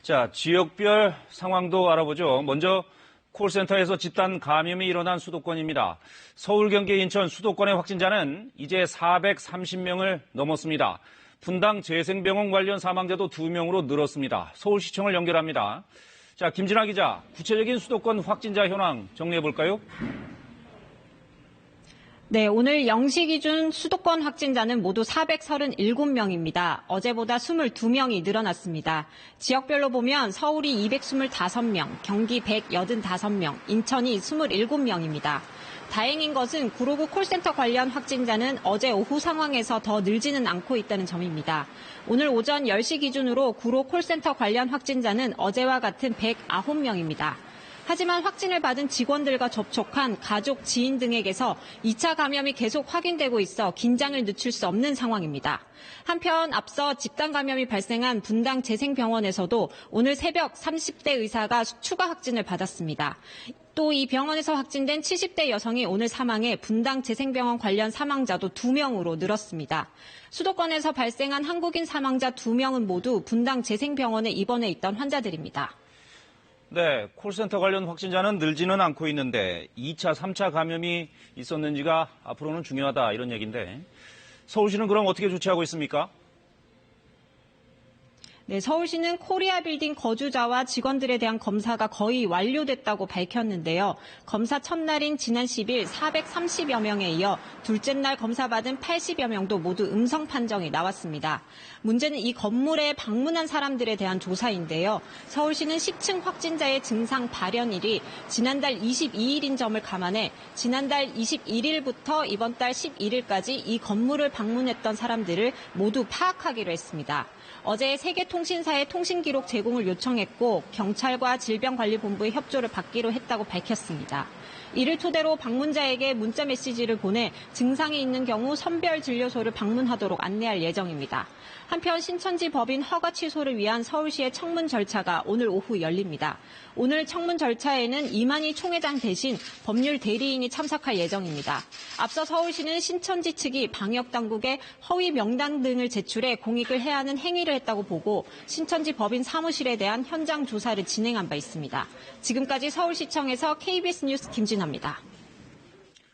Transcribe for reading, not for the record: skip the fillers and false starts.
자, 지역별 상황도 알아보죠. 먼저 콜센터에서 집단 감염이 일어난 수도권입니다. 서울, 경기, 인천 수도권의 확진자는 이제 430명을 넘었습니다. 분당 재생병원 관련 사망자도 2명으로 늘었습니다. 서울시청을 연결합니다. 자, 김진아 기자, 구체적인 수도권 확진자 현황 정리해볼까요? 네, 오늘 0시 기준 수도권 확진자는 모두 437명입니다. 어제보다 22명이 늘어났습니다. 지역별로 보면 서울이 225명, 경기 185명, 인천이 27명입니다. 다행인 것은 구로구 콜센터 관련 확진자는 어제 오후 상황에서 더 늘지는 않고 있다는 점입니다. 오늘 오전 10시 기준으로 구로 콜센터 관련 확진자는 어제와 같은 109명입니다. 하지만 확진을 받은 직원들과 접촉한 가족, 지인 등에게서 2차 감염이 계속 확인되고 있어 긴장을 늦출 수 없는 상황입니다. 한편 앞서 집단 감염이 발생한 분당 재생병원에서도 오늘 새벽 30대 의사가 추가 확진을 받았습니다. 또 이 병원에서 확진된 70대 여성이 오늘 사망해 분당 재생병원 관련 사망자도 2명으로 늘었습니다. 수도권에서 발생한 한국인 사망자 2명은 모두 분당 재생병원에 입원해 있던 환자들입니다. 네, 콜센터 관련 확진자는 늘지는 않고 있는데 2차, 3차 감염이 있었는지가 앞으로는 중요하다 이런 얘기인데 서울시는 그럼 어떻게 조치하고 있습니까? 네, 서울시는 코리아 빌딩 거주자와 직원들에 대한 검사가 거의 완료됐다고 밝혔는데요. 검사 첫날인 지난 10일 430여 명에 이어 둘째 날 검사받은 80여 명도 모두 음성 판정이 나왔습니다. 문제는 이 건물에 방문한 사람들에 대한 조사인데요. 서울시는 10층 확진자의 증상 발현일이 지난달 22일인 점을 감안해 지난달 21일부터 이번 달 11일까지 이 건물을 방문했던 사람들을 모두 파악하기로 했습니다. 어제 세계통신사의 통신기록 제공을 요청했고 경찰과 질병관리본부의 협조를 받기로 했다고 밝혔습니다. 이를 토대로 방문자에게 문자 메시지를 보내 증상이 있는 경우 선별진료소를 방문하도록 안내할 예정입니다. 한편 신천지 법인 허가 취소를 위한 서울시의 청문 절차가 오늘 오후 열립니다. 오늘 청문 절차에는 이만희 총회장 대신 법률 대리인이 참석할 예정입니다. 앞서 서울시는 신천지 측이 방역당국에 허위 명단 등을 제출해 공익을 해하는 행위를 했다고 보고 신천지 법인 사무실에 대한 현장 조사를 진행한 바 있습니다. 지금까지 서울시청에서 KBS 뉴스 김진아입니다.